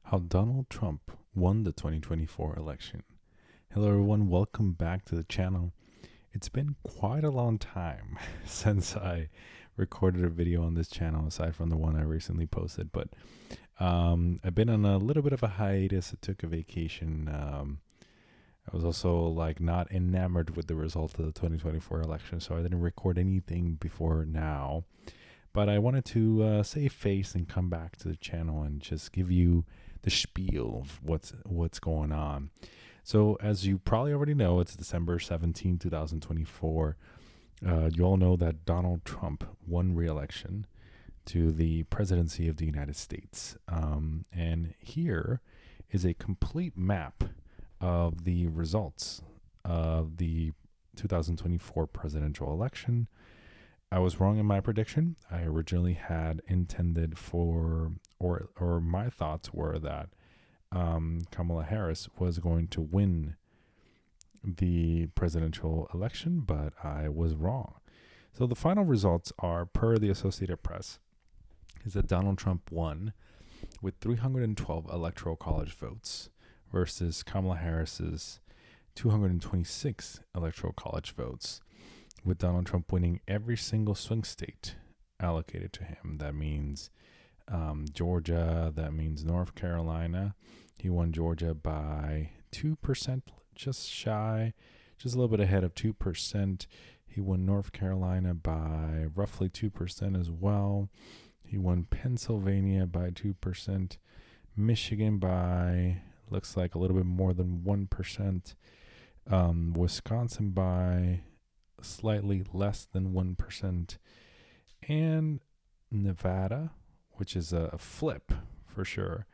How Donald Trump won the 2024 election. Hello, everyone. Welcome back to the channel. It's been quite a long time since I recorded a video on this channel, aside from the one I recently posted. But I've been on a little bit of a hiatus. I took a vacation. I was also not enamored with the result of the 2024 election, so I didn't record anything before now. But I wanted to save face and come back to the channel and just give you the spiel of what's going on. So as you probably already know, it's December 17, 2024. You all know that Donald Trump won re-election to the presidency of the United States. And here is a complete map of the results of the 2024 presidential election. I was wrong in my prediction. I originally had intended for, or my thoughts were that Kamala Harris was going to win the presidential election, but I was wrong. So the final results are, per the Associated Press, is that Donald Trump won with 312 electoral college votes versus Kamala Harris's 226 electoral college votes, with Donald Trump winning every single swing state allocated to him. That means Georgia, that means North Carolina. He won Georgia by 2%, just a little bit ahead of 2%. He won North Carolina by roughly 2% as well. He won Pennsylvania by 2%, Michigan by, looks like a little bit more than 1%, Wisconsin by slightly less than 1%, and Nevada, which is a flip for sure,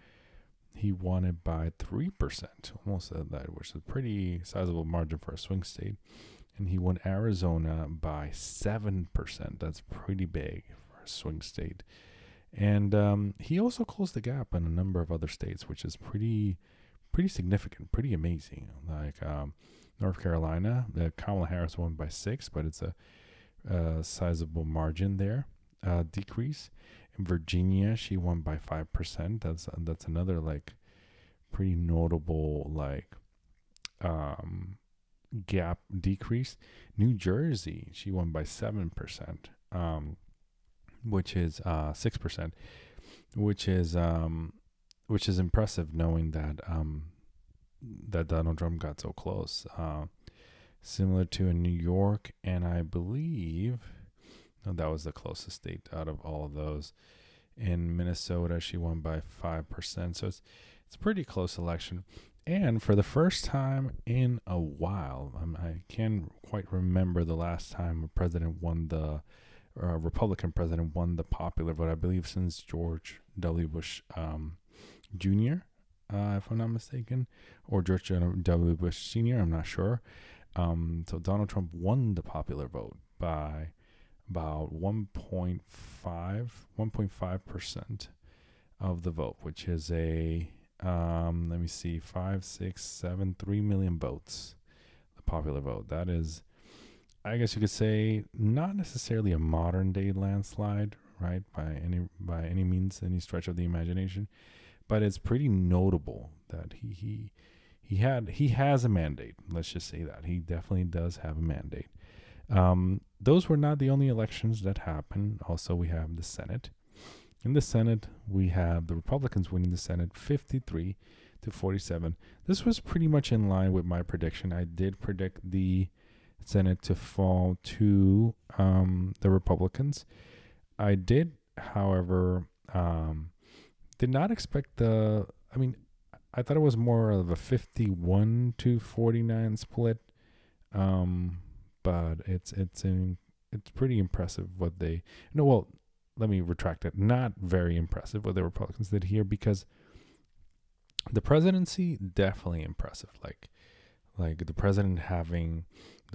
he won it by 3%, almost at that, which is a pretty sizable margin for a swing state. And he won Arizona by 7%. That's pretty big for a swing state. And he also closed the gap in a number of other states, which is pretty significant, pretty amazing. Like North Carolina, Kamala Harris won by 6, but it's a sizable margin there, decrease. In Virginia, she won by 5%. That's another pretty notable gap decrease. New Jersey, she won by 7%, which is 6%, which is impressive, knowing that that Donald Trump got so close. Similar to in New York, and I believe that was the closest state out of all of those. In Minnesota, she won by 5%. So it's a pretty close election. And for the first time in a while, I can't quite remember the last time a president won Republican president won the popular vote. I believe since George W. Bush Jr., if I'm not mistaken, or George W. Bush Sr., I'm not sure. So Donald Trump won the popular vote by about 1.5% of the vote, which is a, 3 million votes, the popular vote. That is, I guess you could say, not necessarily a modern day landslide, right? By any means, any stretch of the imagination, but it's pretty notable that he has a mandate. Let's just say that he definitely does have a mandate. Those were not the only elections that happened. Also, we have the Senate. In the Senate, we have the Republicans winning the Senate 53-47. This was pretty much in line with my prediction. I did predict the Senate to fall to the Republicans. I did, however, did not expect I thought it was more of a 51-49 split. But it's pretty impressive what they, let me retract it. Not very impressive what the Republicans did here, because the presidency, definitely impressive. Like the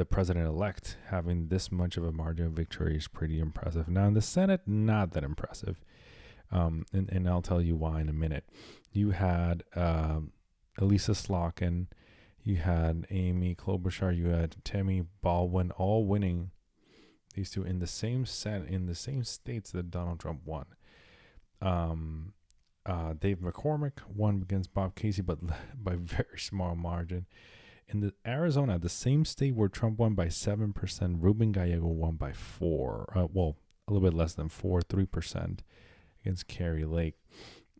president-elect having this much of a margin of victory is pretty impressive. Now in the Senate, not that impressive. And I'll tell you why in a minute. You had Elisa Slotkin, you had Amy Klobuchar, you had Tammy Baldwin, all winning, these two in the same states that Donald Trump won. Dave McCormick won against Bob Casey, but by very small margin. In the Arizona, the same state where Trump won by 7%, Ruben Gallego won by 4. Well, a little bit less than 3% against Kerry Lake.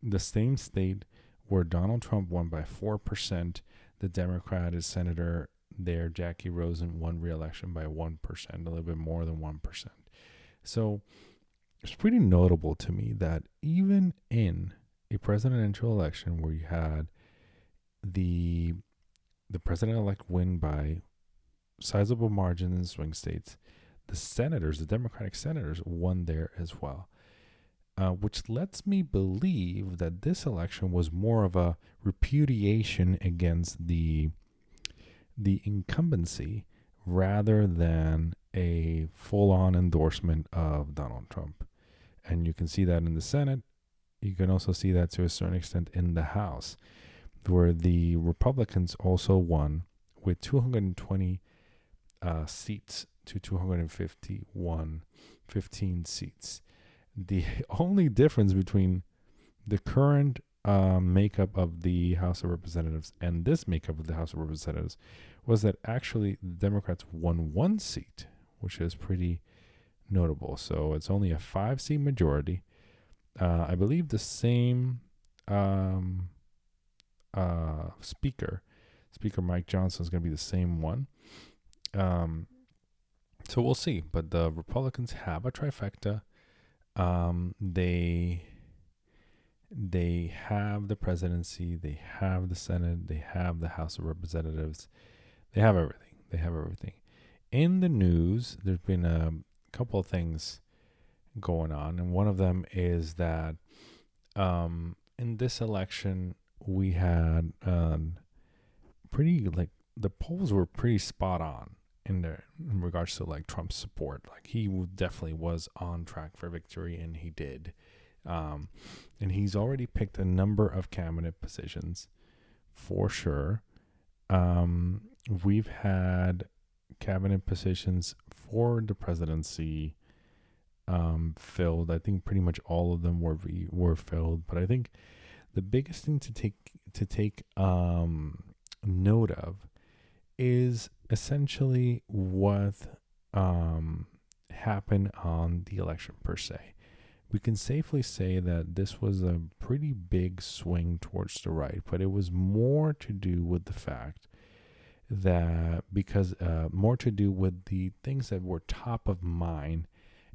The same state where Donald Trump won by 4%, the Democratic senator there, Jackie Rosen, won re-election by 1%, a little bit more than 1%. So it's pretty notable to me that even in a presidential election where you had the president-elect win by sizable margins in swing states, the Democratic senators, won there as well, which lets me believe that this election was more of a repudiation against the incumbency rather than a full-on endorsement of Donald Trump. And you can see that in the Senate. You can also see that to a certain extent in the House, where the Republicans also won with 220 seats to 15 seats. The only difference between the current makeup of the House of Representatives and this makeup of the House of Representatives was that actually the Democrats won 1 seat, which is pretty notable. So it's only a 5-seat majority. I believe the same Speaker Mike Johnson is going to be the same one. So we'll see. But the Republicans have a trifecta. They have the presidency, they have the Senate, they have the House of Representatives. They have everything. In the news, there's been a couple of things going on, and one of them is that in this election we had pretty, like, the polls were pretty spot on in regards to like Trump's support. Like, he definitely was on track for victory, and he did. And he's already picked a number of cabinet positions for sure. We've had cabinet positions for the presidency filled. I think pretty much all of them were filled. But I think the biggest thing to take note of is essentially what happened on the election per se. We can safely say that this was a pretty big swing towards the right, but it was more to do with the fact that more to do with the things that were top of mind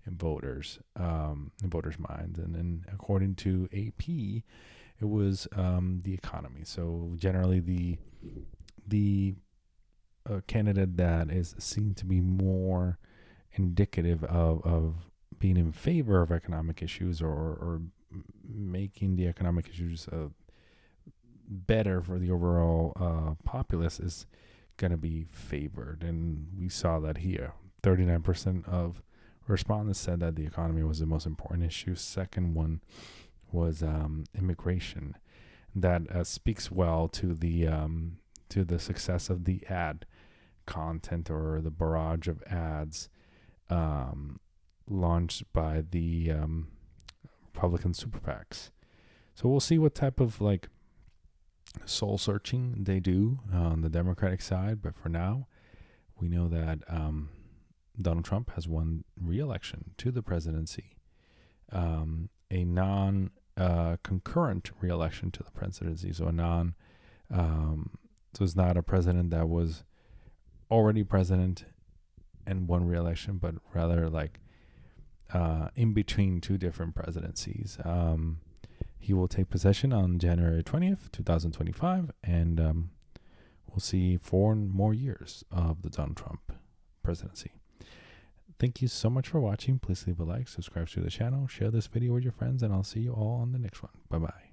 in voters' minds. And according to AP, it was the economy. So generally the candidate that is seen to be more indicative of being in favor of economic issues or making the economic issues better for the overall populace is going to be favored. And we saw that here. 39% of respondents said that the economy was the most important issue. Second one was immigration. That speaks well to the success of the ad content or the barrage of ads launched by the Republican super PACs. So we'll see what type of like soul searching they do on the Democratic side. But for now, we know that Donald Trump has won re-election to the presidency, a non-concurrent re-election to the presidency. So so it's not a president that was already president and won re-election, but rather like in between two different presidencies. He will take possession on January 20th, 2025, and we'll see 4 more years of the Donald Trump presidency. Thank you so much for watching. Please leave a like, subscribe to the channel, share this video with your friends, and I'll see you all on the next one. Bye-bye.